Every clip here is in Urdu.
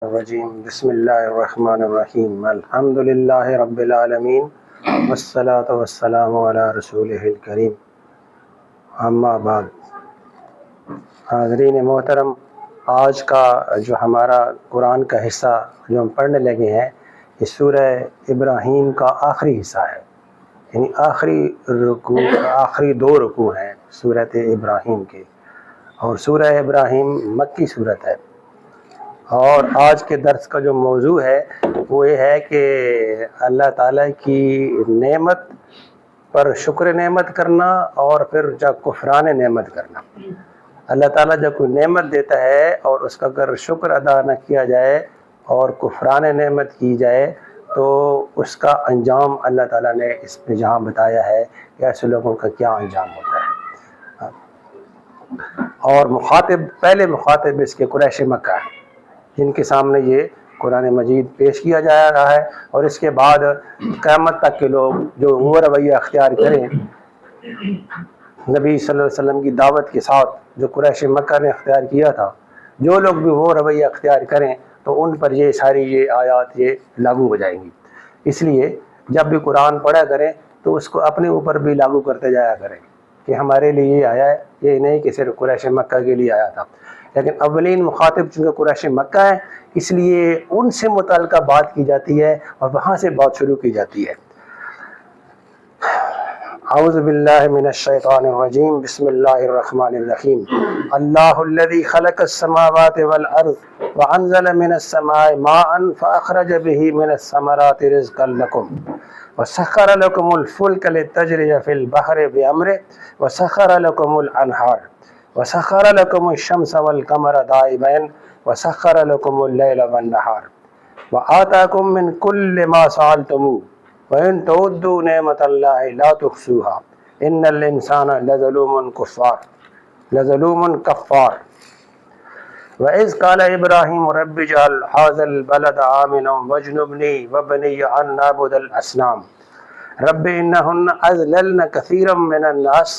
الرجیم بسم اللہ الرحمن الرحیم الحمد للہ رب العالمین والصلاة والسلام علی رسولہ الکریم اما بعد۔ حاضرین محترم، آج کا جو ہمارا قرآن کا حصہ جو ہم پڑھنے لگے ہیں یہ سورہ ابراہیم کا آخری حصہ ہے، یعنی آخری دو رکوع ہیں سورۃ ابراہیم کے، اور سورہ ابراہیم مکی صورت ہے۔ اور آج کے درس کا جو موضوع ہے وہ یہ ہے کہ اللہ تعالیٰ کی نعمت پر شکر نعمت کرنا اور پھر جب کفران نعمت کرنا۔ اللہ تعالیٰ جب کوئی نعمت دیتا ہے اور اس کا اگر شکر ادا نہ کیا جائے اور کفران نعمت کی جائے تو اس کا انجام اللہ تعالیٰ نے اس میں جہاں بتایا ہے کہ ایسے لوگوں کا کیا انجام ہوتا ہے۔ اور پہلے مخاطب اس کے قریش مکہ ہے جن کے سامنے یہ قرآن مجید پیش کیا جا رہا ہے، اور اس کے بعد قیامت تک کے لوگ جو وہ رویہ اختیار کریں نبی صلی اللہ علیہ وسلم کی دعوت کے ساتھ جو قریش مکہ نے اختیار کیا تھا، جو لوگ بھی وہ رویہ اختیار کریں تو ان پر یہ ساری یہ آیات یہ لاگو ہو جائیں گی۔ اس لیے جب بھی قرآن پڑھا کریں تو اس کو اپنے اوپر بھی لاگو کرتے جایا کریں کہ ہمارے لیے یہ آیا ہے، یہ نہیں کہ صرف قریش مکہ کے لیے آیا تھا۔ لیکن اولین مخاطب چونکہ قریش مکہ ہے اس لیے ان سے متعلقہ بات کی جاتی ہے اور وہاں سے بات شروع کی جاتی ہے۔ اعوذ باللہ من الشیطان الرجیم بسم اللہ الرحمن الرحیم اللہ الذی خلق السماوات والارض وانزل من السماء ماء فاخرج به من الثمرات رزقا لکم وسخر لکم الفلک لتجری فی البحر بامرہ وسخر لکم الانہار وسخر لكم الشمس والقمر دائبين وسخر لكم الليل والنهار وآتاكم من كل ما سألتموه وإن تعدوا نعمة الله لا تحصوها إن الإنسان لظلوم كفار وإذ قال إبراهيم رب اجعل هذا البلد آمنا واجنبني وبني أن نعبد الأصنام رب إنهن أضللن كثيرا من الناس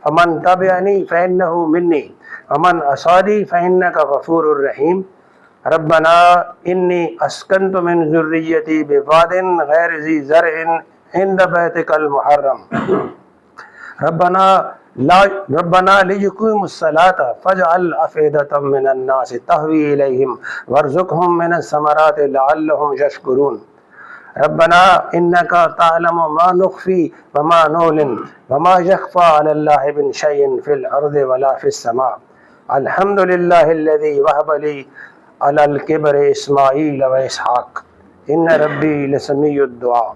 فمن تبعنی فإنه منی ومن عصانی فإنک غفور رحیم ربنا انی اسکنت من ذریتی بواد غیر ذی زرع عند بیتک المحرم ربنا لیقیموا الصلاة فاجعل أفئدة من الناس تهوی الیہم وارزقهم من الثمرات لعلهم یشکرون ربنا انك تعلم ما نخفي وما نعلن وما يخفى على الله من شيء في الارض ولا في السماء الحمد لله الذي وهب لي على الكبر اسماعيل واسحاق ان ربي لسميع الدعاء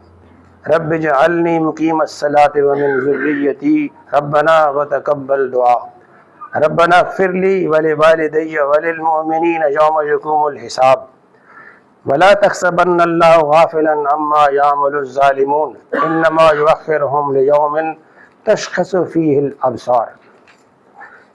رب اجعلني مقيم الصلاة ومن ذريتي ربنا وتقبل دعاء ربنا اغفر لي ولوالدي وللمؤمنين يوم يقوم الحساب ولا تحسبن الله غافلا عما يعمل الظالمون انما يؤخرهم ليوم تشخص فيه الابصار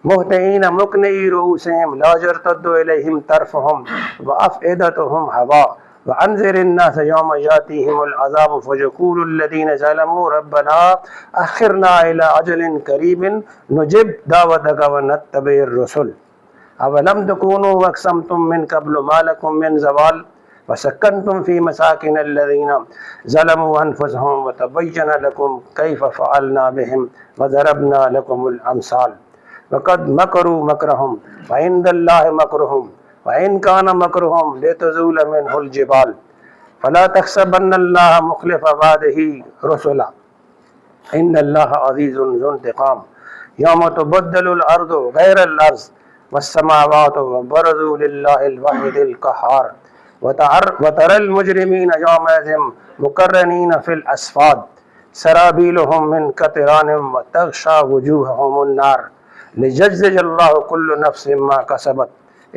مهطعين مقنعي رؤوسهم لا يرتد اليهم طرفهم وافئدتهم هواء وانذر الناس يوم ياتيهم العذاب فيقول الذين ظلموا ربنا اخرنا الى اجل قريب نجب دعوتك ونتبع الرسل اولم تكونوا اقسمتم من قبل ما لكم من زوال وسکنتم فی مساکن الذین ظلموا انفسهم وتبین لکم کیف فعلنا بهم وضربنا لکم الامثال وقد مکروا مکرهم وعند اللہ مکرهم وإن كان مکرهم لتزول منه الجبال فلا تحسبن اللہ مخلف وعده رسلا ان اللہ عزیز ذو انتقام یوم تبدل الارض غیر الارض والسماوات وبرزوا للہ الواحد القہار وترى المجرمين يومئذ مقرنين في الأصفاد سرابيلهم من قطران وتغشى وجوههم النار ليجزي الله كل نفس ما كسبت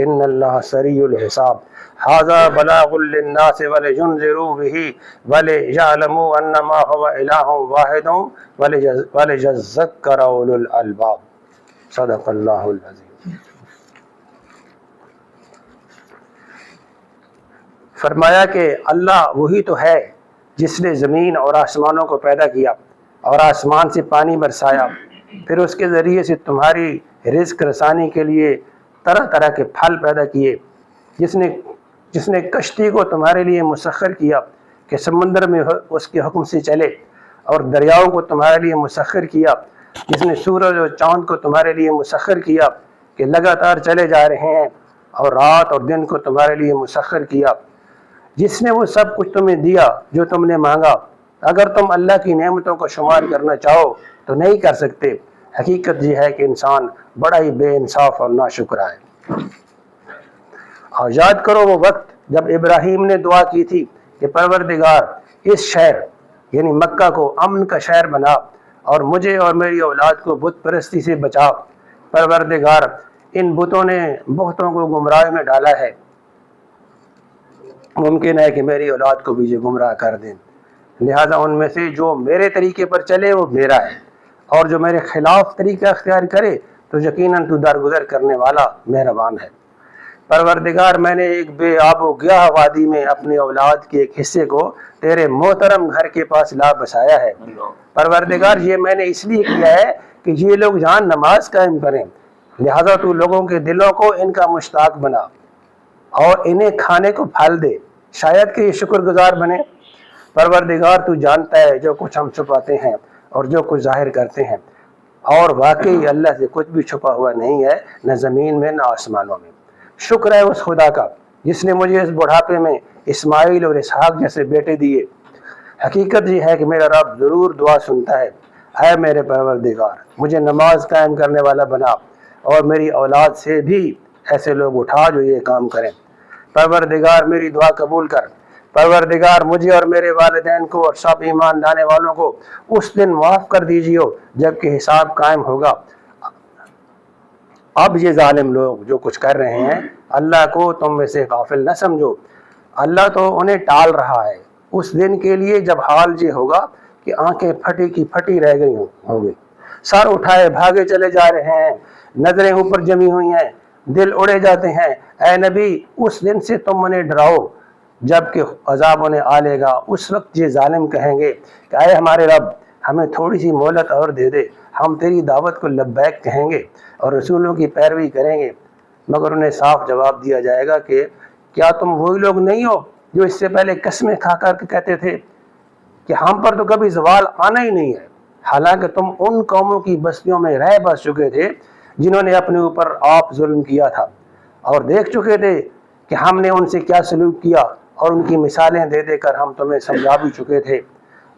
إن الله سريع الحساب هذا بلاغ للناس ولينذروا به وليعلموا أنما هو إله واحد وليذكر أولو الألباب صدق الله العظيم۔ فرمایا کہ اللہ وہی تو ہے جس نے زمین اور آسمانوں کو پیدا کیا اور آسمان سے پانی برسایا، پھر اس کے ذریعے سے تمہاری رزق رسانی کے لیے طرح طرح کے پھل پیدا کیے، جس نے جس نے کشتی کو تمہارے لیے مسخر کیا کہ سمندر میں اس کے حکم سے چلے، اور دریاؤں کو تمہارے لیے مسخر کیا، جس نے سورج اور چاند کو تمہارے لیے مسخر کیا کہ لگاتار چلے جا رہے ہیں، اور رات اور دن کو تمہارے لیے مسخر کیا، جس نے وہ سب کچھ تمہیں دیا جو تم نے مانگا۔ اگر تم اللہ کی نعمتوں کو شمار کرنا چاہو تو نہیں کر سکتے۔ حقیقت یہ ہے کہ انسان بڑا ہی بے انصاف اور ناشکرا ہے۔ اور یاد کرو وہ وقت جب ابراہیم نے دعا کی تھی کہ پروردگار اس شہر یعنی مکہ کو امن کا شہر بنا، اور مجھے اور میری اولاد کو بت پرستی سے بچا۔ پروردگار ان بتوں نے بہتوں کو گمراہ میں ڈالا ہے، ممکن ہے کہ میری اولاد کو بھی یہ گمراہ کر دیں، لہذا ان میں سے جو میرے طریقے پر چلے وہ میرا ہے، اور جو میرے خلاف طریقہ اختیار کرے تو یقیناً تو درگزر کرنے والا مہربان ہے۔ پروردگار میں نے ایک بے آب و گیاہ وادی میں اپنی اولاد کے ایک حصے کو تیرے محترم گھر کے پاس لا بسایا ہے۔ پروردگار یہ میں نے اس لیے کیا ہے کہ یہ لوگ جہاں نماز قائم کریں، لہذا تو لوگوں کے دلوں کو ان کا مشتاق بنا اور انہیں کھانے کو پھل دے، شاید کہ یہ شکر گزار بنے۔ پروردگار تو جانتا ہے جو کچھ ہم چھپاتے ہیں اور جو کچھ ظاہر کرتے ہیں، اور واقعی اللہ سے کچھ بھی چھپا ہوا نہیں ہے، نہ زمین میں نہ آسمانوں میں۔ شکر ہے اس خدا کا جس نے مجھے اس بڑھاپے میں اسماعیل اور اسحاق جیسے بیٹے دیے۔ حقیقت یہ ہے کہ میرا رب ضرور دعا سنتا ہے۔ اے میرے پروردگار مجھے نماز قائم کرنے والا بنا، اور میری اولاد سے بھی ایسے لوگ اٹھا جو یہ کام کریں۔ پروردگار میری دعا قبول کر۔ پروردگار مجھے اور میرے والدین کو اور سب ایمان لانے والوں کو اس دن معاف کر دیجیے جب کہ حساب قائم ہوگا۔ اب یہ ظالم لوگ جو کچھ کر رہے ہیں اللہ کو تم میں سے غافل نہ سمجھو، اللہ تو انہیں ٹال رہا ہے اس دن کے لیے جب حال یہ ہوگا کہ آنکھیں پھٹی کی پھٹی رہ گئی ہوں گی، سر اٹھائے بھاگے چلے جا رہے ہیں، نظریں اوپر جمی ہوئی ہیں، دل اڑے جاتے ہیں۔ اے نبی اس دن سے تم انہیں ڈراؤ جب کہ عذاب انہیں آ لے گا۔ اس وقت یہ ظالم کہیں گے کہ اے ہمارے رب ہمیں تھوڑی سی مہلت اور دے دے، ہم تیری دعوت کو لبیک کہیں گے اور رسولوں کی پیروی کریں گے، مگر انہیں صاف جواب دیا جائے گا کہ کیا تم وہی لوگ نہیں ہو جو اس سے پہلے قسمیں کھا کر کے کہتے تھے کہ ہم پر تو کبھی زوال آنا ہی نہیں ہے، حالانکہ تم ان قوموں کی بستیوں میں رہ بس چکے تھے جنہوں نے اپنے اوپر آپ ظلم کیا تھا، اور دیکھ چکے تھے کہ ہم نے ان سے کیا سلوک کیا، اور ان کی مثالیں دے دے کر ہم تمہیں سمجھا بھی چکے تھے۔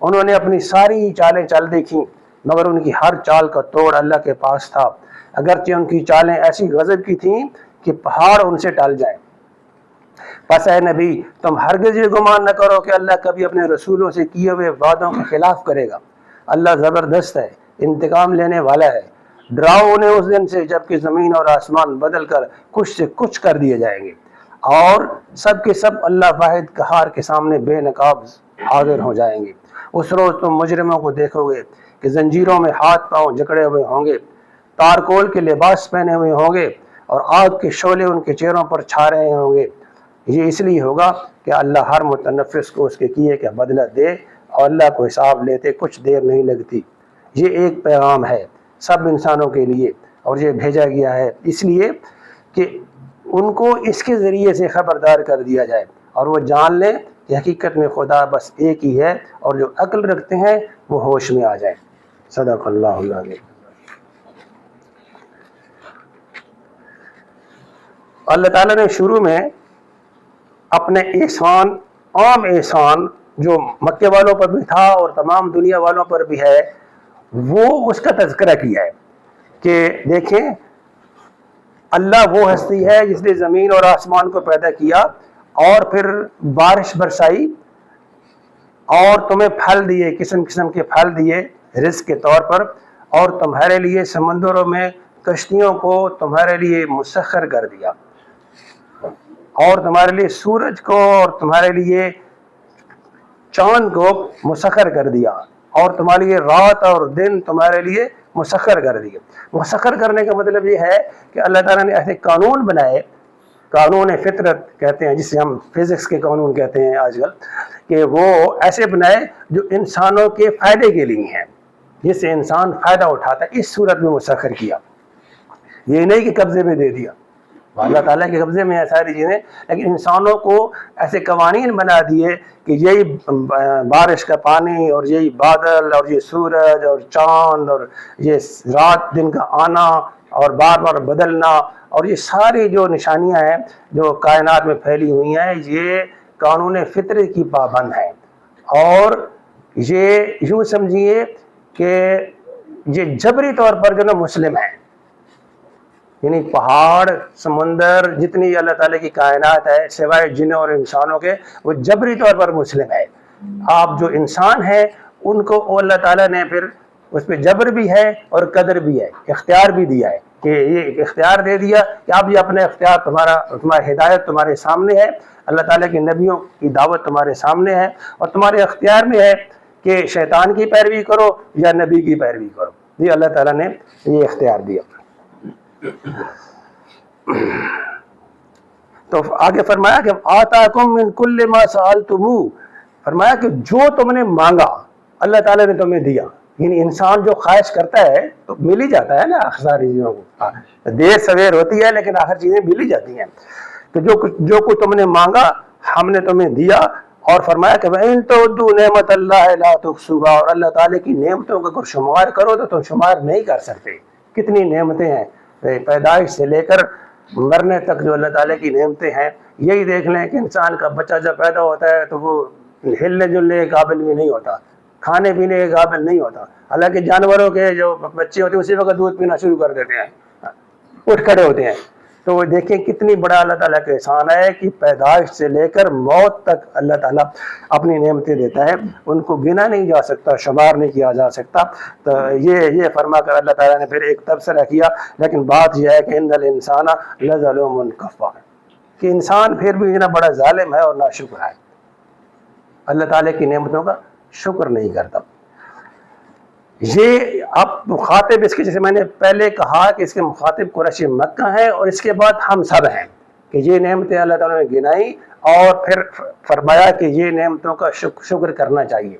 انہوں نے اپنی ساری چالیں چل دیکھیں، مگر ان کی ہر چال کا توڑ اللہ کے پاس تھا، اگرچہ ان کی چالیں ایسی غضب کی تھیں کہ پہاڑ ان سے ٹل جائیں۔ پس اے نبی تم ہرگز یہ گمان نہ کرو کہ اللہ کبھی اپنے رسولوں سے کیے ہوئے وعدوں کے خلاف کرے گا۔ اللہ زبردست ہے، انتقام لینے والا ہے۔ ڈراؤ انہیں اس دن سے جب کہ زمین اور آسمان بدل کر کچھ سے کچھ کر دیے جائیں گے، اور سب کے سب اللہ واحد قہار کے سامنے بے نقاب حاضر ہو جائیں گے۔ اس روز تم مجرموں کو دیکھو گے کہ زنجیروں میں ہاتھ پاؤں جکڑے ہوئے ہوں گے، تارکول کے لباس پہنے ہوئے ہوں گے، اور آگ کے شعلے ان کے چہروں پر چھا رہے ہوں گے۔ یہ اس لیے ہوگا کہ اللہ ہر متنفس کو اس کے کیے کا بدلہ دے، اور اللہ کو حساب لیتے کچھ دیر نہیں لگتی۔ یہ ایک پیغام ہے سب انسانوں کے لیے، اور یہ بھیجا گیا ہے اس لیے کہ ان کو اس کے ذریعے سے خبردار کر دیا جائے، اور وہ جان لیں کہ حقیقت میں خدا بس ایک ہی ہے، اور جو عقل رکھتے ہیں وہ ہوش میں آ جائیں۔ صدق اللہ العظیم۔ اللہ تعالیٰ نے شروع میں اپنے احسان، عام احسان جو مکے والوں پر بھی تھا اور تمام دنیا والوں پر بھی ہے، وہ اس کا تذکرہ کیا ہے کہ دیکھیں اللہ وہ ہستی ہے جس نے زمین اور آسمان کو پیدا کیا، اور پھر بارش برسائی اور تمہیں پھل دیے، قسم قسم کے پھل دیے رزق کے طور پر، اور تمہارے لیے سمندروں میں کشتیوں کو تمہارے لیے مسخر کر دیا، اور تمہارے لیے سورج کو اور تمہارے لیے چاند کو مسخر کر دیا، اور تمہارے لیے رات اور دن تمہارے لیے مسخر کر دیے۔ مسخر کرنے کا مطلب یہ ہے کہ اللہ تعالیٰ نے ایسے قانون بنائے، قانون فطرت کہتے ہیں جسے ہم فزکس کے قانون کہتے ہیں آج کل، کہ وہ ایسے بنائے جو انسانوں کے فائدے کے لیے ہیں، جس سے انسان فائدہ اٹھاتا ہے، اس صورت میں مسخر کیا، یہ نہیں کہ قبضے میں دے دیا۔ اللہ تعالیٰ کے قبضے میں ہے ساری چیزیں، لیکن انسانوں کو ایسے قوانین بنا دیے کہ یہی بارش کا پانی اور یہی بادل اور یہ سورج اور چاند اور یہ رات دن کا آنا اور بار بار بدلنا اور یہ ساری جو نشانیاں ہیں جو کائنات میں پھیلی ہوئی ہیں، یہ قانون فطرت کی پابند ہیں. اور یہ یوں سمجھیے کہ یہ جبری طور پر جو نا مسلم ہیں، یعنی پہاڑ، سمندر، جتنی اللہ تعالیٰ کی کائنات ہے سوائے جنوں اور انسانوں کے، وہ جبری طور پر مسلم ہے. آپ جو انسان ہیں ان کو اللہ تعالیٰ نے پھر اس پہ جبر بھی ہے اور قدر بھی ہے، اختیار بھی دیا ہے کہ یہ اختیار دے دیا کہ آپ یہ اپنے اختیار، تمہاری ہدایت تمہارے سامنے ہے، اللہ تعالیٰ کے نبیوں کی دعوت تمہارے سامنے ہے، اور تمہارے اختیار میں ہے کہ شیطان کی پیروی کرو یا نبی کی پیروی کرو. یہ اللہ تعالیٰ نے یہ اختیار دیا. تو آگے فرمایا کہ آتاکم من کل ما سألتموہ، فرمایا کہ جو تم نے مانگا اللہ تعالیٰ نے تمہیں دیا. یعنی انسان جو خواہش کرتا ہے تو مل ہی جاتا ہے نا ساری چیزوں کو، دیر سویر ہوتی ہے لیکن آخر چیزیں مل ہی جاتی ہیں. تو جو کچھ تم نے مانگا ہم نے تمہیں دیا. اور فرمایا کہ وَإِن تَعُدُّوا نِعْمَتَ اللَّهِ لَا تُحْصُوهَا، اور اللہ تعالیٰ کی نعمتوں کا اگر شمار کرو تو تم شمار نہیں کر سکتے. کتنی نعمتیں ہیں، پیدائش سے لے کر مرنے تک جو اللہ تعالیٰ کی نعمتیں ہیں. یہی دیکھ لیں کہ انسان کا بچہ جب پیدا ہوتا ہے تو وہ ہلنے جلنے کے قابل بھی نہیں ہوتا، کھانے پینے کے قابل نہیں ہوتا. حالانکہ جانوروں کے جو بچے ہوتے ہیں اسی وقت دودھ پینا شروع کر دیتے ہیں، اٹھ کھڑے ہوتے ہیں. تو وہ دیکھیں کتنی بڑا اللہ تعالیٰ کا احسان ہے کہ پیدائش سے لے کر موت تک اللہ تعالیٰ اپنی نعمتیں دیتا ہے، ان کو گنا نہیں جا سکتا، شمار نہیں کیا جا سکتا. تو یہ فرما کر اللہ تعالیٰ نے پھر ایک تبصرہ کیا. لیکن بات یہ ہے کہ ان الانسان لظلوم کفار، کہ انسان پھر بھی اتنا بڑا ظالم ہے اور ناشکر ہے، اللہ تعالیٰ کی نعمتوں کا شکر نہیں کرتا. یہ اب مخاطب اس کے، جیسے میں نے پہلے کہا کہ اس کے مخاطب قریش مکہ ہیں اور اس کے بعد ہم سب ہیں، کہ یہ نعمتیں اللہ تعالیٰ نے گنائی اور پھر فرمایا کہ یہ نعمتوں کا شکر کرنا چاہیے،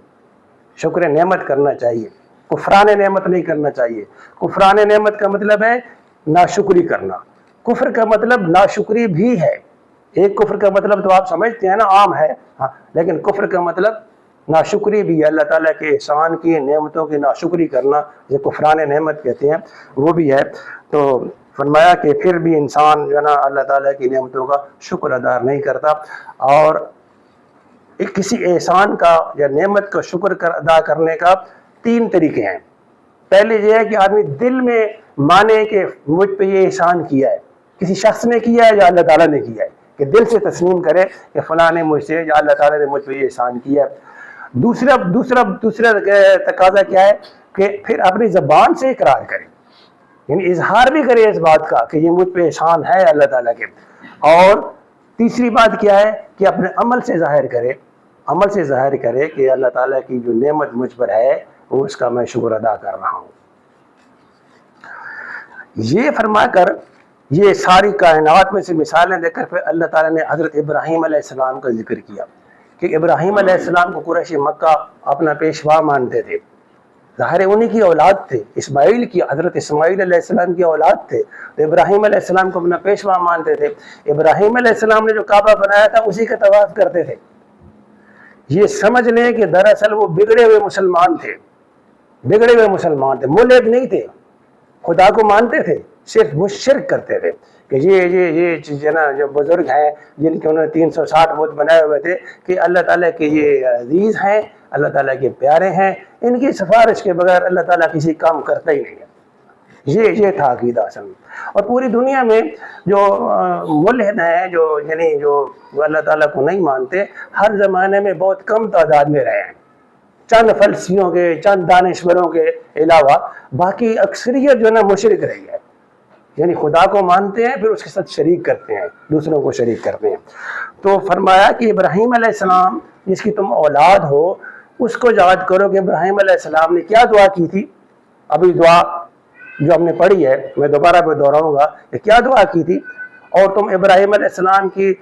شکر نعمت کرنا چاہیے، کفران نعمت نہیں کرنا چاہیے. کفران نعمت کا مطلب ہے ناشکری کرنا. کفر کا مطلب ناشکری بھی ہے. ایک کفر کا مطلب تو آپ سمجھتے ہیں نا، عام ہے، ہاں، لیکن کفر کا مطلب ناشکری بھی ہے. اللہ تعالیٰ کے احسان کی نعمتوں کی ناشکری کرنا، یہ کفران نعمت کہتے ہیں، وہ بھی ہے. تو فرمایا کہ پھر بھی انسان جو ہے نا اللہ تعالیٰ کی نعمتوں کا شکر ادا نہیں کرتا. اور کسی احسان کا یا نعمت کا شکر ادا کرنے کا 3 طریقے ہیں. پہلے یہ ہے کہ آدمی دل میں مانے کہ مجھ پہ یہ احسان کیا ہے، کسی شخص نے کیا ہے یا اللہ تعالیٰ نے کیا ہے، کہ دل سے تسلیم کرے کہ فلاں نے مجھ سے یا اللہ تعالیٰ نے مجھ پہ یہ احسان کیا ہے. دوسرا تقاضا کیا ہے کہ پھر اپنی زبان سے اقرار کرے، یعنی اظہار بھی کرے اس بات کا کہ یہ مجھ پہ احسان ہے اللہ تعالیٰ کے. اور تیسری بات کیا ہے کہ اپنے عمل سے ظاہر کرے کہ اللہ تعالیٰ کی جو نعمت مجھ پر ہے وہ اس کا میں شکر ادا کر رہا ہوں. یہ فرما کر یہ ساری کائنات میں سے مثالیں دے کر پھر اللہ تعالیٰ نے حضرت ابراہیم علیہ السلام کا ذکر کیا کہ ابراہیم علیہ السلام کو قریش مکہ اپنا پیشوا مانتے تھے. ظاہر انہی کی اولاد تھے، اسماعیل کی، حضرت اسماعیل علیہ السلام کی اولاد تھے. تو ابراہیم علیہ السلام کو اپنا پیشوا مانتے تھے. ابراہیم علیہ السلام نے جو کعبہ بنایا تھا اسی کا طواف کرتے تھے. یہ سمجھ لیں کہ دراصل وہ بگڑے ہوئے مسلمان تھے، ملحد نہیں تھے، خدا کو مانتے تھے، صرف وہ شرک کرتے تھے کہ یہ نا جو بزرگ ہیں جن کے انہوں نے 360 بت بنائے ہوئے تھے کہ اللہ تعالیٰ کے یہ عزیز ہیں، اللہ تعالیٰ کے پیارے ہیں، ان کی سفارش کے بغیر اللہ تعالیٰ کسی کام کرتا ہی نہیں ہے. یہ تھا عقیدہ اصل میں. اور پوری دنیا میں جو ملحد ہیں، جو اللہ تعالیٰ کو نہیں مانتے، ہر زمانے میں بہت کم تعداد میں رہے ہیں. چند فلسفیوں کے، چند دانشوروں کے علاوہ باقی اکثریت جو ہے نا مشرک رہی ہے، یعنی خدا کو مانتے ہیں پھر اس کے ساتھ شریک کرتے ہیں، دوسروں کو شریک کرتے ہیں. تو فرمایا کہ ابراہیم علیہ السلام جس کی تم اولاد ہو اس کو یاد کرو کہ ابراہیم علیہ السلام نے کیا دعا کی تھی. ابھی دعا جو ہم نے پڑھی ہے میں دوبارہ پہ دہراؤں گا کہ کیا دعا کی تھی. اور تم ابراہیم علیہ السلام کی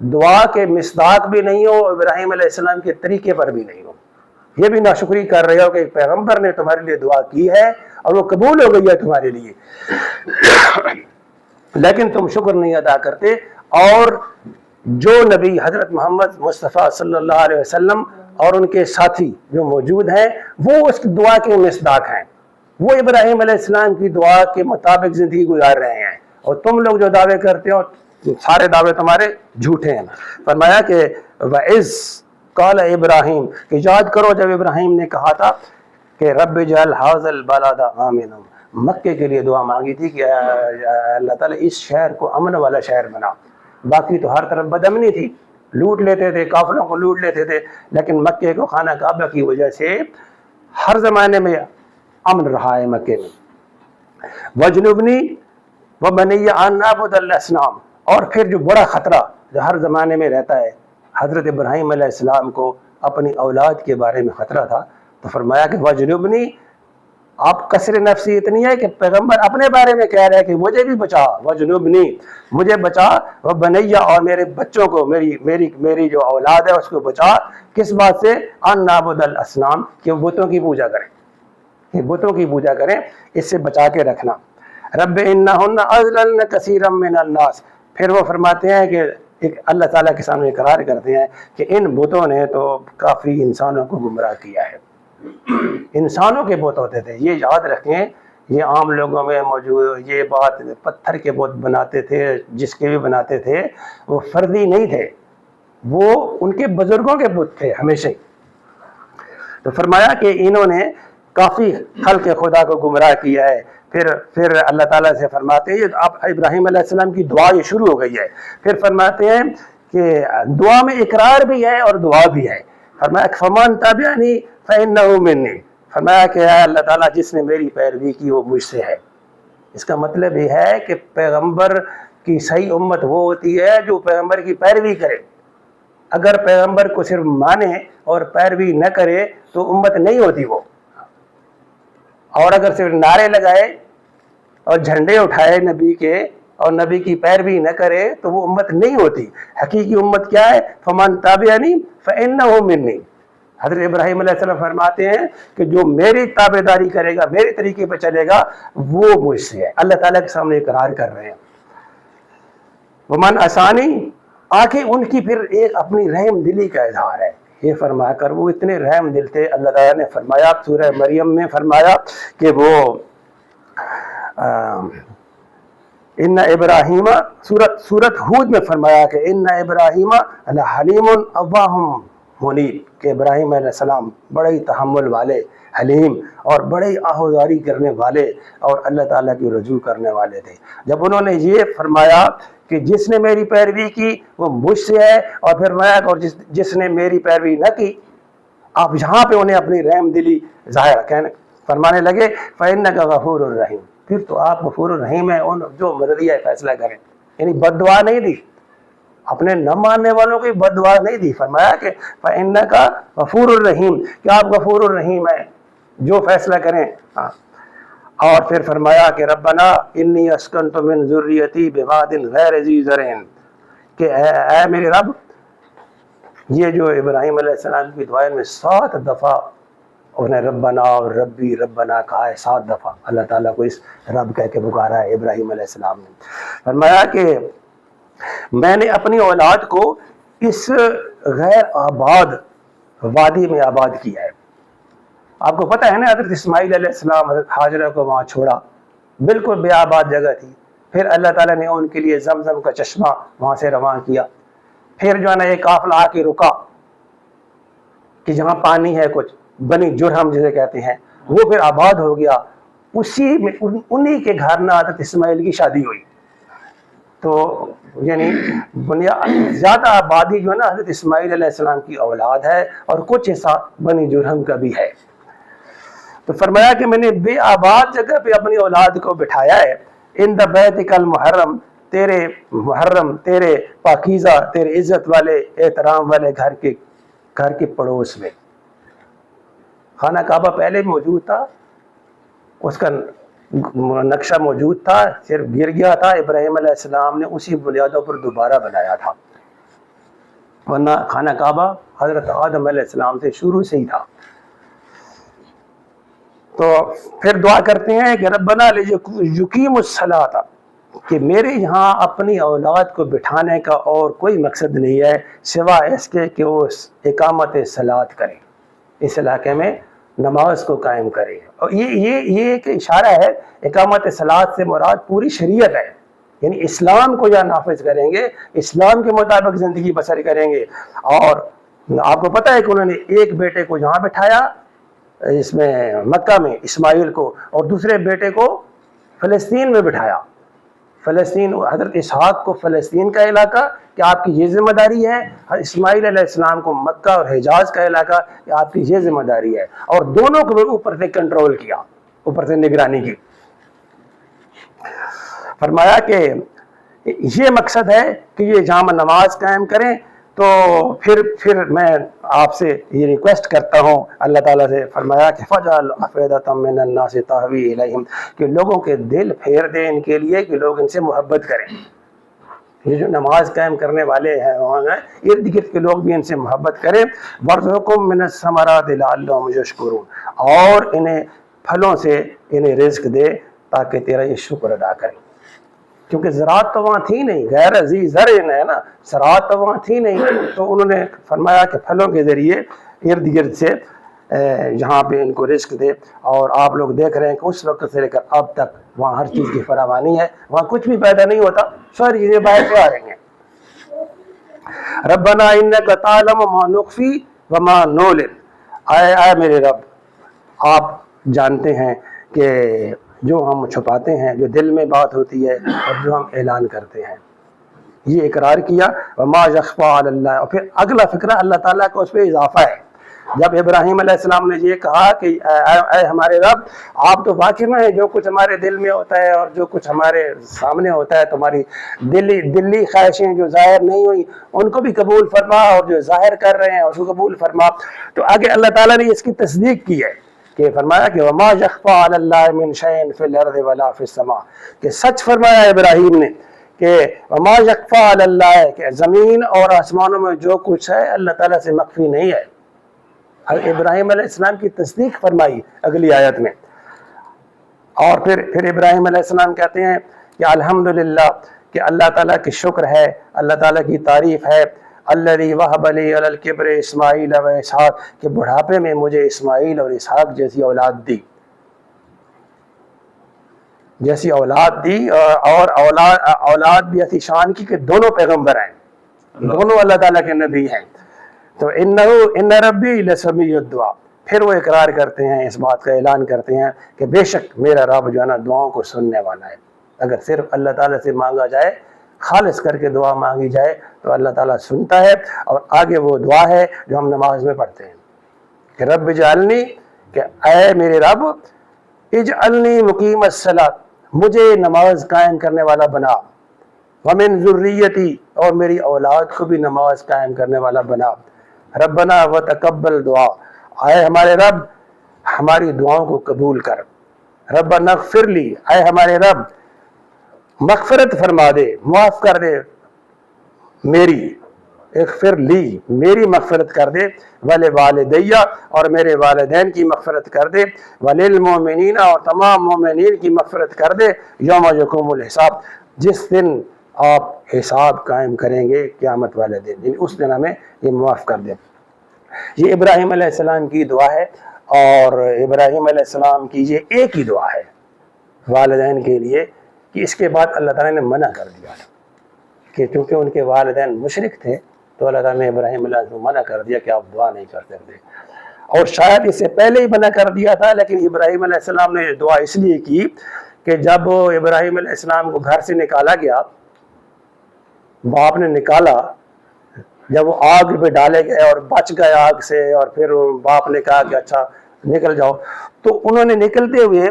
دعا کے مصداق بھی نہیں ہو، ابراہیم علیہ السلام کے طریقے پر بھی نہیں ہو. یہ بھی ناشکری کر رہے ہو کہ ایک پیغمبر نے تمہارے لیے دعا کی ہے اور وہ قبول ہو گئی ہے تمہارے لیے. لیکن تم شکر نہیں ادا کرتے. اور جو نبی حضرت محمد مصطفیٰ صلی اللہ علیہ وسلم اور ان کے ساتھی جو موجود ہیں وہ اس دعا کے مصداق ہیں. وہ ابراہیم علیہ السلام کی دعا کے مطابق زندگی گزار رہے ہیں, اور تم لوگ جو دعوے کرتے ہو سارے دعوے تمہارے جھوٹے ہیں. فرمایا کہ وَإِذْ قَالَ ابراہیم, کہ یاد کرو جب ابراہیم نے کہا تھا کہ رب اجعل هَذَا الْبَلَدَ آمِنًا, مکے کے لیے دعا مانگی تھی کہ اللہ تعالیٰ اس شہر کو امن والا شہر بنا. باقی تو ہر طرف بدامنی تھی, لوٹ لیتے تھے, کافروں کو لوٹ لیتے تھے, لیکن مکے کو خانہ کعبہ کی وجہ سے ہر زمانے میں امن رہا ہے مکے میں. وَجْنُبْنِي وَبَنِيَّ أَن نَعْبُدَ الْأَصْنَامَ, اور پھر جو بڑا خطرہ جو ہر زمانے میں رہتا ہے, حضرت ابراہیم علیہ السلام کو اپنی اولاد کے بارے میں خطرہ تھا, تو فرمایا کہ وَجْنُبْنِي, آپ کثر نفسی اتنی ہے کہ پیغمبر اپنے بارے میں کہہ رہے ہیں کہ مجھے بھی بچا, وجنوبنی, مجھے بچا, وہ بنیا, اور میرے بچوں کو, میری جو اولاد ہے اس کو بچا. کس بات سے؟ ان نعبد الاصنام, کہ بتوں کی پوجا کریں, کہ بتوں کی پوجا کریں, اس سے بچا کے رکھنا. رب انہن اضللن کثیرا من الناس, پھر وہ فرماتے ہیں کہ ایک اللہ تعالیٰ کے سامنے اقرار کرتے ہیں کہ ان بتوں نے تو کافی انسانوں کو گمراہ کیا ہے. انسانوں کے بت ہوتے تھے, یہ یاد رکھیں, یہ عام لوگوں میں موجود یہ بات. پتھر کے بت بناتے تھے, جس کے بھی بناتے تھے, وہ فردی نہیں تھے, وہ ان کے بزرگوں کے بت تھے ہمیشہ. تو فرمایا کہ انہوں نے کافی خلق خدا کو گمراہ کیا ہے. پھر اللہ تعالیٰ سے فرماتے ہیں, اب ابراہیم علیہ السلام کی دعا یہ شروع ہو گئی ہے. پھر فرماتے ہیں کہ دعا میں اقرار بھی ہے اور دعا بھی ہے. فرمایا فمن تبعنی فإنہ منی, فرمایا کہ اے اللہ تعالیٰ جس نے میری پیروی کی وہ مجھ سے ہے. اس کا مطلب یہ ہے کہ پیغمبر کی صحیح امت وہ ہوتی ہے جو پیغمبر کی پیروی کرے. اگر پیغمبر کو صرف مانے اور پیروی نہ کرے تو امت نہیں ہوتی وہ. اور اگر صرف نعرے لگائے اور جھنڈے اٹھائے نبی کے اور نبی کی پیروی نہ کرے تو وہ امت نہیں ہوتی. حقیقی امت کیا ہے؟ فمن تابعنی فإنہ منی. حضرت ابراہیم علیہ السلام فرماتے ہیں کہ جو میری تابع داری کرے گا, میرے طریقے پہ چلے گا, وہ مجھ سے ہے. اللہ تعالیٰ کے سامنے اقرار کر رہے ہیں. ومن عصانی, آنکھیں ان کی پھر ایک اپنی رحم دلی کا اظہار ہے. یہ فرما کر وہ اتنے رحم دل تھے. اللہ تعالیٰ نے فرمایا سورہ مریم میں فرمایا کہ وہ ان ابراہیم, سورت ہود میں فرمایا کہ ان ابراہیم لحلیم اوّاہ منیب, کہ ابراہیم علیہ السلام بڑے ہی تحمل والے, حلیم اور بڑے ہی آہوازاری کرنے والے اور اللہ تعالیٰ کی رجوع کرنے والے تھے. جب انہوں نے یہ فرمایا کہ جس نے میری پیروی کی وہ مجھ سے ہے, اور پھر فرمایا اور جس نے میری پیروی نہ کی, آپ یہاں پہ انہیں اپنی رحم دلی ظاہر فرمانے لگے فإنک غفور الرحیم, پھر تو آپ غفور الرحیم ہیں, ان جو مرضی ہے فیصلہ کریں. یعنی بد دعا نہیں دی, اپنے نہ ماننے والوں کو بد دعا نہیں دی. فرمایا کہ فإنک غفور الرحیم, کہ آپ غفور الرحیم ہیں, جو فیصلہ کریں. اور پھر فرمایا کہ ربنا انی اسکنت من ذریتی بواد غیر ذی زرع, کہ اے میرے رب, یہ جو ابراہیم علیہ السلام کی دعائیں میں 7 دفعہ انہیں ربنا اور ربی ربنا کہا ہے. 7 دفعہ اللہ تعالیٰ کو اس رب کہہ کے پکارا ہے ابراہیم علیہ السلام نے. فرمایا کہ میں نے اپنی اولاد کو اس غیر آباد وادی میں آباد کیا ہے. آپ کو پتہ ہے نا, حضرت اسماعیل علیہ السلام حضرت ہاجرہ کو وہاں چھوڑا, بالکل بے آباد جگہ تھی. پھر اللہ تعالیٰ نے ان کے لیے زمزم کا چشمہ وہاں سے رواں کیا. پھر جو ہے نا ایک قافلہ آ کے رکا کہ جہاں پانی ہے کچھ, بنی جرہم جسے کہتے ہیں, وہ پھر آباد ہو گیا. اسی میں انہی کے گھر میں حضرت اسماعیل کی شادی ہوئی. تو یعنی زیادہ آبادی جو ہے نا حضرت اسماعیل علیہ السلام کی اولاد ہے, اور کچھ حصہ بنی جرہم کا بھی ہے. تو فرمایا کہ میں نے بے آباد جگہ پہ اپنی اولاد کو بٹھایا ہے. ان دا بیتک المحرم, تیرے محرم, تیرے پاکیزہ, تیرے عزت والے, احترام والے گھر کے پڑوس میں. خانہ کعبہ پہلے موجود تھا, اس کا نقشہ موجود تھا, صرف گر گیا تھا. ابراہیم علیہ السلام نے اسی بنیادوں پر دوبارہ بنایا تھا, ورنہ خانہ کعبہ حضرت آدم علیہ السلام سے شروع سے ہی تھا. تو پھر دعا کرتے ہیں کہ ربنا لیقیموا الصلاۃ, کہ میرے یہاں اپنی اولاد کو بٹھانے کا اور کوئی مقصد نہیں ہے سوائے اس کے کہ وہ اقامت صلاۃ کرے، اس علاقے میں نماز کو قائم کرے۔ اور یہ ایک اشارہ ہے، اقامت صلاۃ سے مراد پوری شریعت ہے، یعنی اسلام کو جہاں نافذ کریں گے، اسلام کے مطابق زندگی بسر کریں گے۔ اور آپ کو پتہ ہے کہ انہوں نے ایک بیٹے کو یہاں بٹھایا اس میں مکہ میں اسماعیل کو، اور دوسرے بیٹے کو فلسطین میں بٹھایا۔ فلسطین، حضرت اسحاق کو فلسطین کا علاقہ کہ آپ کی یہ ذمہ داری ہے، اسماعیل علیہ السلام کو مکہ اور حجاز کا علاقہ کہ آپ کی یہ ذمہ داری ہے، اور دونوں کو اوپر سے کنٹرول کیا، اوپر سے نگرانی کی۔ فرمایا کہ یہ مقصد ہے کہ یہ جامع نماز قائم کریں۔ تو پھر میں آپ سے یہ ریکویسٹ کرتا ہوں اللہ تعالیٰ سے، فرمایا کہ فَجْعَلْ أَفْئِدَةً مِّنَ النَّاسِ تَهْوِي إِلَيْهِمْ، کہ لوگوں کے دل پھیر دیں ان کے لیے کہ لوگ ان سے محبت کریں۔ یہ جو نماز قائم کرنے والے ہیں ارد گرد کے لوگ بھی ان سے محبت کریں۔ وَارْزُقْهُم مِّنَ الثَّمَرَاتِ لَعَلَّهُمْ يَشْكُرُونَ، اور انہیں پھلوں سے انہیں رزق دے تاکہ تیرا یہ شکر ادا کریں، کیونکہ زراعت تو وہاں تھی نہیں، غیر ذی زرع ہے نا، زراعت تو وہاں تھی نہیں، تو انہوں نے فرمایا کہ پھلوں کے ذریعے ارد گرد سے جہاں پہ ان کو رزق دے۔ اور آپ لوگ دیکھ رہے ہیں کہ اس وقت سے لے کر اب تک وہاں ہر چیز کی فراوانی ہے، وہاں کچھ بھی پیدا نہیں ہوتا، ساری چیزیں باہر سے آ رہی ہیں۔ ربنا انک تعلم ما نخفی وما نعلن، اے میرے رب آپ جانتے ہیں کہ جو ہم چھپاتے ہیں، جو دل میں بات ہوتی ہے اور جو ہم اعلان کرتے ہیں۔ یہ اقرار کیا وما یخفی علی اللہ، اور پھر اگلا فقرہ اللہ تعالیٰ کا اس پہ اضافہ ہے۔ جب ابراہیم علیہ السلام نے یہ کہا کہ اے ہمارے رب آپ تو واقف ہیں جو کچھ ہمارے دل میں ہوتا ہے اور جو کچھ ہمارے سامنے ہوتا ہے، تمہاری دلی خواہشیں جو ظاہر نہیں ہوئی ان کو بھی قبول فرما، اور جو ظاہر کر رہے ہیں اس کو قبول فرما۔ تو آگے اللہ تعالیٰ نے اس کی تصدیق کی ہے کہ فرمایا کہ وما یخفی علی اللہ من شیء فی الارض ولا فی السماء، کہ سچ فرمایا ابراہیم نے کہ وما یخفی علی اللہ، کہ زمین اور آسمانوں میں جو کچھ ہے اللہ تعالیٰ سے مخفی نہیں ہے۔ ابراہیم علیہ السلام کی تصدیق فرمائی اگلی آیت میں۔ اور پھر ابراہیم علیہ السلام کہتے ہیں کہ الحمدللہ، کہ اللہ تعالیٰ کی شکر ہے، اللہ تعالیٰ کی تعریف ہے، الذی وہب لی علی الکبر اسماعیل و اسحاق، کہ بڑھاپے میں مجھے اسماعیل اور اسحاق جیسی اولاد دی، اور اولاد بھی ایسی شان کی کہ دونوں پیغمبر ہیں، دونوں اللہ تعالیٰ کے نبی ہیں۔ تو ان ربی لسمیع الدعا، پھر وہ اقرار کرتے ہیں، اس بات کا اعلان کرتے ہیں کہ بے شک میرا رب جو ہے نا دعاؤں کو سننے والا ہے۔ اگر صرف اللہ تعالیٰ سے مانگا جائے، خالص کر کے دعا مانگی جائے تو اللہ تعالیٰ سنتا ہے۔ اور آگے وہ دعا ہے جو ہم نماز میں پڑھتے ہیں کہ رب اجعلنی، کہ اے میرے رب اجعلنی مقیم الصلاۃ، مجھے نماز قائم کرنے والا بنا، ومن ذریتی، اور میری اولاد کو بھی نماز قائم کرنے والا بنا، ربنا وتقبل دعا، اے ہمارے رب ہماری دعاؤں کو قبول کر، ربنا اغفر لی، اے ہمارے رب مغفرت فرما دے، معاف کر دے میری، اغفر لی میری مغفرت کر دے، ولوالدیہ، اور میرے والدین کی مغفرت کر دے، وللمؤمنین، اور تمام مومنین کی مغفرت کر دے، یوم یقوم الحساب، جس دن آپ حساب قائم کریں گے قیامت والے دن، یعنی اس دن ہمیں یہ معاف کر دے۔ یہ ابراہیم علیہ السلام کی دعا ہے، اور ابراہیم علیہ السلام کی یہ ایک ہی دعا ہے والدین کے لیے، کہ اس کے بعد اللہ تعالیٰ نے منع کر دیا کہ چونکہ ان کے والدین مشرک تھے تو اللہ تعالیٰ نے ابراہیم علیہ السلام منع کر دیا کہ آپ دعا نہیں کر سکتے، اور شاید اس سے پہلے ہی منع کر دیا تھا، لیکن ابراہیم علیہ السلام نے دعا اس لیے کی کہ جب ابراہیم علیہ السلام کو گھر سے نکالا گیا، باپ نے نکالا، جب وہ آگ پہ ڈالے گئے اور بچ گئے آگ سے، اور پھر باپ نے کہا کہ اچھا نکل جاؤ، تو انہوں نے نکلتے ہوئے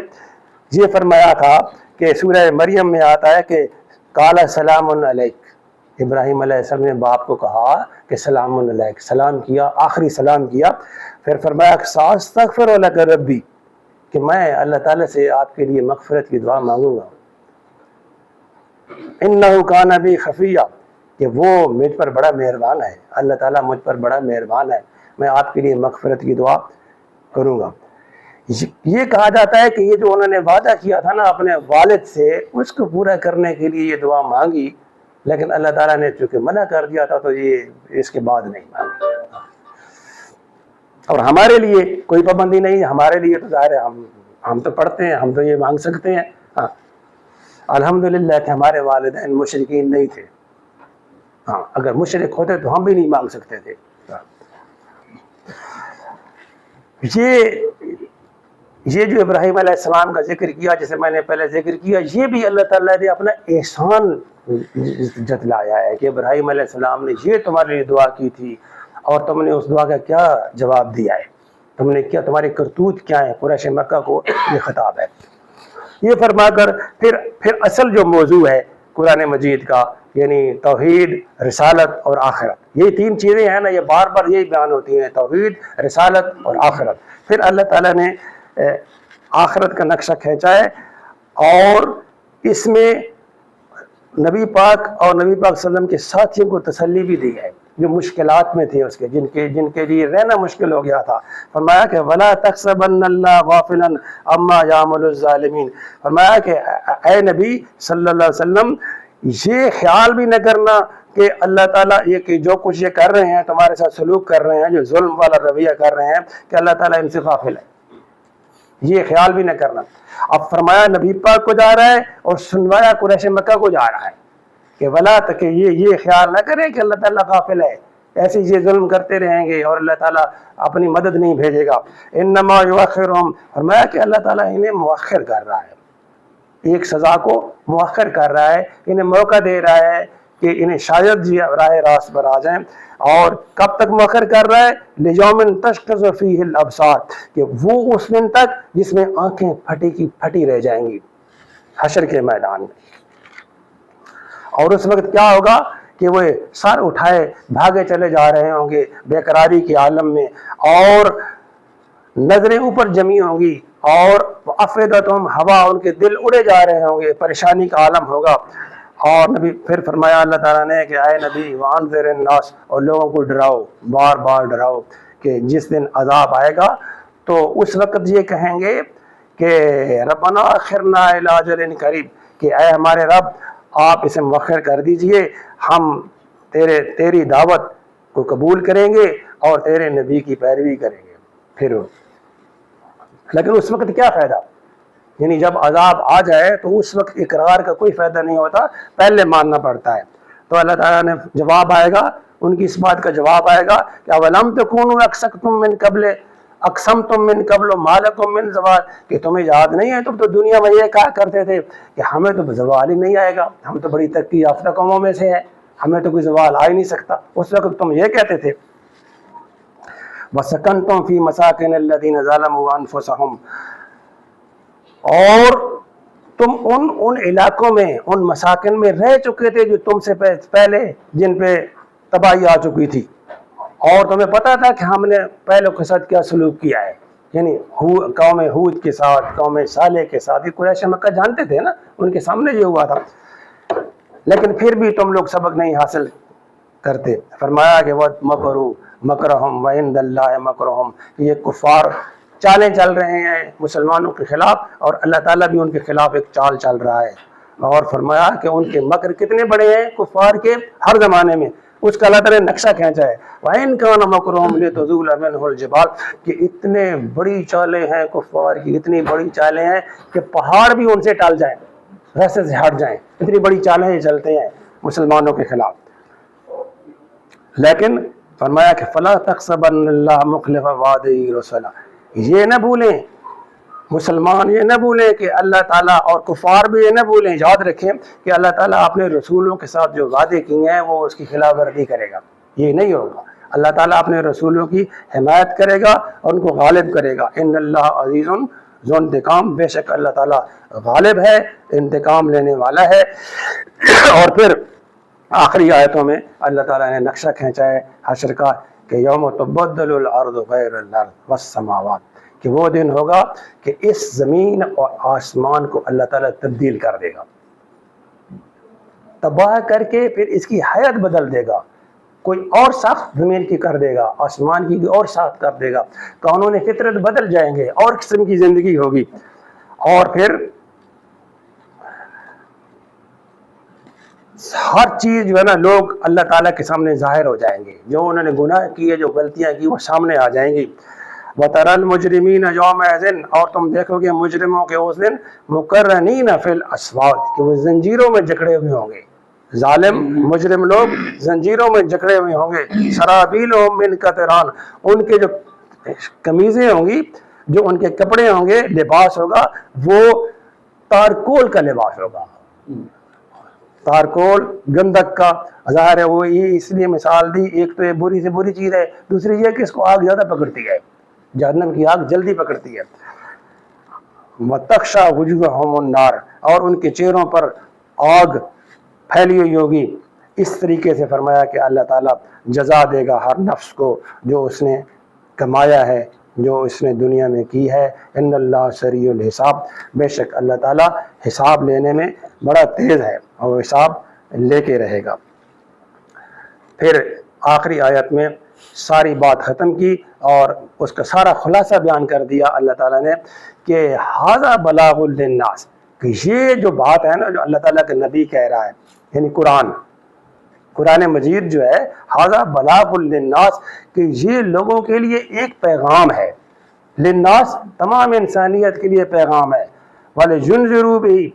یہ فرمایا تھا کہ سورہ مریم میں آتا ہے کہ قال سلام علیک، ابراہیم علیہ السلام نے باپ کو کہا کہ سلام علیک، سلام کیا، آخری سلام کیا، پھر فرمایا کہ ساستغفر لک ربی، کہ میں اللہ تعالیٰ سے آپ کے لیے مغفرت کی دعا مانگوں گا، انہ کان بی خفیہ، کہ وہ مجھ پر بڑا مہربان ہے، اللہ تعالیٰ مجھ پر بڑا مہربان ہے، میں آپ کے لیے مغفرت کی دعا کروں گا۔ یہ کہا جاتا ہے کہ یہ جو انہوں نے وعدہ کیا تھا نا اپنے والد سے، اس کو پورا کرنے کے لیے یہ دعا مانگی، لیکن اللہ تعالیٰ نے چونکہ منع کر دیا تھا تو یہ اس کے بعد نہیں مانگی۔ اور ہمارے لیے کوئی پابندی نہیں ہے، ہمارے لیے تو ظاہر ہے ہم تو پڑھتے ہیں، ہم تو یہ مانگ سکتے ہیں۔ ہاں الحمدللہ کہ ہمارے والدین مشرکین نہیں تھے، ہاں اگر مشرک ہوتے تو ہم بھی نہیں مانگ سکتے تھے۔ یہ جو ابراہیم علیہ السلام کا ذکر کیا، جیسے میں نے پہلے ذکر کیا، یہ بھی اللہ تعالیٰ نے اپنا احسان جتلایا ہے کہ ابراہیم علیہ السلام نے یہ تمہارے لیے دعا کی تھی اور تم نے اس دعا کا کیا جواب دیا ہے، تم نے کیا، تمہاری کرتوت کیا ہے۔ قریش مکہ کو یہ خطاب ہے۔ یہ فرما کر پھر اصل جو موضوع ہے قرآن مجید کا، یعنی توحید، رسالت اور آخرت، یہ تین چیزیں ہیں نا، یہ بار بار یہی بیان ہوتی ہیں، توحید، رسالت اور آخرت۔ پھر اللہ تعالیٰ نے آخرت کا نقشہ کھینچا ہے اور اس میں نبی پاک اور نبی پاک صلی اللہ علیہ وسلم کے ساتھیوں کو تسلی بھی دی ہے جو مشکلات میں تھے، اس کے جن کے لیے رہنا مشکل ہو گیا تھا۔ فرمایا کہ وَلَا تَحْسَبَنَّ اللَّهَ غَافِلًا عَمَّا يَعْمَلُ الظَّالِمِينَ، فرمایا کہ اے نبی صلی اللہ علیہ وسلم یہ خیال بھی نہ کرنا کہ اللہ تعالیٰ یہ کہ جو کچھ یہ کر رہے ہیں، تمہارے ساتھ سلوک کر رہے ہیں، جو ظلم والا رویہ کر رہے ہیں، کہ اللہ تعالیٰ ان سے غافل ہے، یہ خیال بھی نہ کرنا۔ اب فرمایا نبی پاک کو جا رہا ہے اور سنوایا قریش مکہ کو جا رہا ہے کہ ولا تک یہ خیال نہ کریں کہ اللہ تعالیٰ غافل ہے، ایسے یہ ظلم کرتے رہیں گے اور اللہ تعالیٰ اپنی مدد نہیں بھیجے گا۔ انما یؤخرہم، فرمایا کہ اللہ تعالیٰ انہیں مؤخر کر رہا ہے، ایک سزا کو مؤخر کر رہا ہے، انہیں موقع دے رہا ہے کہ انہیں شاید راہ راست پر آ جائیں۔ اور کب تک مؤخر کر رہا ہے؟ لیوم تشخص فیہ الابصار، کہ وہ اس دن تک جس میں آنکھیں پھٹی کی پھٹی رہ جائیں گی حشر کے میدان میں۔ اور اس وقت کیا ہوگا کہ وہ سر اٹھائے بھاگے چلے جا رہے ہوں گے بے قراری کے عالم میں، اور نظریں اوپر جمی ہوں گی، اور افئدتہم ہوا، ان کے دل اڑے جا رہے ہوں گے، پریشانی کا عالم ہوگا۔ اور نبی پھر فرمایا اللہ تعالیٰ نے کہ اے نبی وانذر الناس، اور لوگوں کو ڈراؤ، بار بار ڈراؤ کہ جس دن عذاب آئے گا تو اس وقت یہ کہیں گے کہ ربنا اخرنا الی اجل قریب، کہ اے ہمارے رب آپ اسے مؤخر کر دیجئے، ہم تیری دعوت کو قبول کریں گے اور تیرے نبی کی پیروی کریں گے۔ پھر لیکن اس وقت کیا فائدہ، یعنی جب عذاب آ جائے تو اس وقت اقرار کا کوئی فائدہ نہیں ہوتا، پہلے ماننا پڑتا ہے۔ تو اللہ تعالیٰ نے جواب آئے گا، ان کی اس بات کا جواب آئے گا کہ اولم تکونوا اقسمتم من قبل ما لکم من زوال، کہ تمہیں یاد نہیں ہے تم تو دنیا میں یہ کہا کرتے تھے کہ ہمیں تو زوال ہی نہیں آئے گا، ہم تو بڑی ترقی یافتہ قوموں میں سے ہیں، ہمیں تو کوئی زوال آ ہی نہیں سکتا۔ اس وقت تم یہ کہتے تھے وَسَكَنْتُمْ فِي مَسَاكِنِ الَّذِينَ ظَلَمُوا أَنفُسَهُمْ، اور تم ان علاقوں میں، ان مساکن میں رہ چکے تھے جو تم سے پہلے جن پہ تباہی آ چکی تھی، اور تمہیں پتا تھا کہ ہم نے پہلے کے ساتھ کیا سلوک کیا ہے، یعنی قوم ہود کے ساتھ، قوم صالح کے ساتھ، یہ قریش مکہ جانتے تھے نا، ان کے سامنے یہ ہوا تھا، لیکن پھر بھی تم لوگ سبق نہیں حاصل کرتے۔ فرمایا کہ وَمَكَرُوا مَكْرَهُمْ وَعِندَ اللَّهِ مَكْرُهُمْ، یہ کفار چالیں چل رہے ہیں مسلمانوں کے خلاف، اور اللہ تعالیٰ بھی ان کے خلاف ایک چال چل رہا ہے۔ اور فرمایا کہ ان کے مکر کتنے بڑے ہیں کفار کے ہر زمانے میں، اس کا اللہ تعالیٰ نے نقشہ کھینچا ہے۔ وَإِن كَانَ مَكْرُهُمْ لِتَزُولَ مِنْهُ الْجِبَالُ، کہ اتنے بڑی چالیں ہیں کفار کی، اتنی بڑی چالیں ہیں کہ پہاڑ بھی ان سے ٹل جائیں، راستے سے ہٹ جائیں، اتنی بڑی چالیں چلتے ہیں مسلمانوں کے خلاف۔ لیکن فرمایا کہ فَلَا تَحْسَبَنَّ اللَّهَ مُخْلِفَ وَعْدِهِ رُسُلَهُ، یہ نہ بھولیں مسلمان، یہ نہ بھولیں کہ اللہ تعالیٰ، اور کفار بھی یہ نہ بھولیں، یاد رکھیں کہ اللہ تعالیٰ اپنے رسولوں کے ساتھ جو وعدے کیے ہیں وہ اس کی خلاف ورزی کرے گا، یہ نہیں ہوگا۔ اللہ تعالیٰ اپنے رسولوں کی حمایت کرے گا اور ان کو غالب کرے گا۔ ان اللہ عزیز ذو انتقام، بے شک اللہ تعالیٰ غالب ہے، انتقام لینے والا ہے۔ اور پھر آخری آیتوں میں اللہ تعالیٰ نے نقشہ کھینچا ہے حشر کا کہ یوم تبدل الارض غیر الارض والسماوات، کہ وہ دن ہوگا کہ اس زمین اور آسمان کو اللہ تعالیٰ تبدیل کر دے گا، تباہ کر کے پھر اس کی حیت بدل دے گا، کوئی اور ساخت زمین کی کر دے گا، آسمان کی اور ساخت کر دے گا، قانون فطرت بدل جائیں گے، اور قسم کی زندگی ہوگی. اور پھر ہر چیز جو ہے نا لوگ اللہ تعالیٰ کے سامنے ظاہر ہو جائیں گے، جو انہوں نے گناہ کیے، جو غلطیاں کی، وہ سامنے آ جائیں گی. وَتَرَى الْمُجْرِمِينَ يَوْمَئِذٍ، اور تم دیکھو گے مجرموں کے اس دن مُقَرَّنِينَ فِي الْأَصْفَادِ، کہ وہ زنجیروں میں جکڑے ہوئے ہوں گے. ظالم مجرم لوگ زنجیروں میں جکڑے ہوئے ہوں گے. سرابیلہم من قطران، ان کے جو قمیضیں ہوں گی، جو ان کے کپڑے ہوں گے، لباس ہوگا، وہ تارکول کا لباس ہوگا. تارکول گندک کا ظاہر ہے، وہ یہ اس لیے مثال دی، ایک تو یہ بری سے بری چیز ہے، دوسری یہ کہ اس کو آگ زیادہ پکڑتی ہے، جہنم کی آگ جلدی پکڑتی ہے. وَتَخْشَى وُجُوهَهُمُ النَّارُ، اور ان کے چہروں پر آگ پھیلی ہوئی ہوگی. اس طریقے سے فرمایا کہ اللہ تعالیٰ جزا دے گا ہر نفس کو جو اس نے کمایا ہے، جو اس نے دنیا میں کی ہے. ان اللہ سریع الحساب، بے شک اللہ تعالیٰ حساب لینے میں بڑا تیز ہے اور حساب لے کے رہے گا. پھر آخری آیت میں ساری بات ختم کی اور اس کا سارا خلاصہ بیان کر دیا اللہ تعالیٰ نے کہ ھذا بلاغ للناس، کہ یہ جو بات ہے نا جو اللہ تعالیٰ کے نبی کہہ رہا ہے، یعنی قرآن مجید جو ہے ھذا بلاغ للناس، کہ یہ لوگوں کے لیے ایک پیغام ہے. للناس تمام انسانیت کے لیے پیغام ہے. وَلِيُنذِرُوا بِهِ،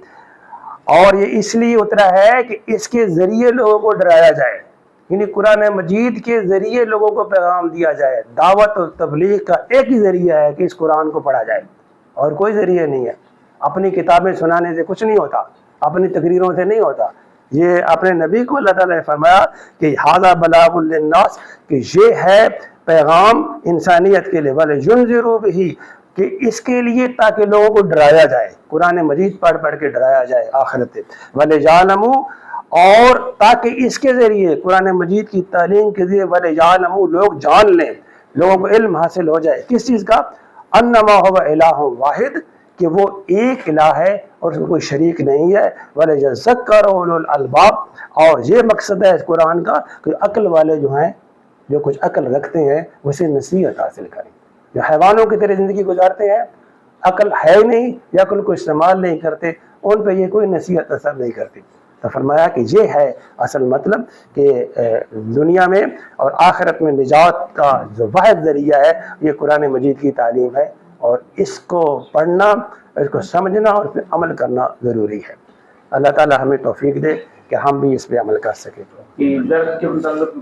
اور یہ اس لیے اترا ہے کہ اس کے ذریعے لوگوں کو ڈرایا جائے، یعنی قرآن مجید کے ذریعے لوگوں کو پیغام دیا جائے. دعوت و تبلیغ کا ایک ہی ذریعہ ہے کہ اس قرآن کو پڑھا جائے، اور کوئی ذریعہ نہیں ہے. اپنی کتابیں سنانے سے کچھ نہیں ہوتا، اپنی تقریروں سے نہیں ہوتا. یہ اپنے نبی کو اللہ تعالیٰ نے فرمایا کہ ھذا بلاغ للناس، کہ یہ ہے پیغام انسانیت کے لیے. وَلِيُنذِرُوا بِهِ، کہ اس کے لیے تاکہ لوگوں کو ڈرایا جائے، قرآن مجید پڑھ پڑھ کے ڈرایا جائے آخرت. وَلِيَعْلَمُوا، اور تاکہ اس کے ذریعے قرآن مجید کی تعلیم کے ذریعے وَلِيَعْلَمُوا، لوگ جان لیں، لوگوں کو علم حاصل ہو جائے. کس چیز کا؟ انما هو الہ واحد، کہ وہ ایک الہ ہے اور اس کو کوئی شریک نہیں ہے. وَلِيَذَّكَّرَ أُولُو الْأَلْبَابِ، اور یہ مقصد ہے اس قرآن کا کہ عقل والے جو ہیں، جو کچھ عقل رکھتے ہیں، اسے نصیحت حاصل کریں. جو حیوانوں کی طرح زندگی گزارتے ہیں، عقل ہے ہی نہیں یا عقل کو استعمال نہیں کرتے، ان پہ یہ کوئی نصیحت اثر نہیں کرتی. تو فرمایا کہ یہ ہے اصل مطلب کہ دنیا میں اور آخرت میں نجات کا جو واحد ذریعہ ہے یہ قرآن مجید کی تعلیم ہے، اور اس کو پڑھنا، اس کو سمجھنا اور پھر عمل کرنا ضروری ہے. اللہ تعالی ہمیں توفیق دے کہ ہم بھی اس پہ عمل کر سکیں.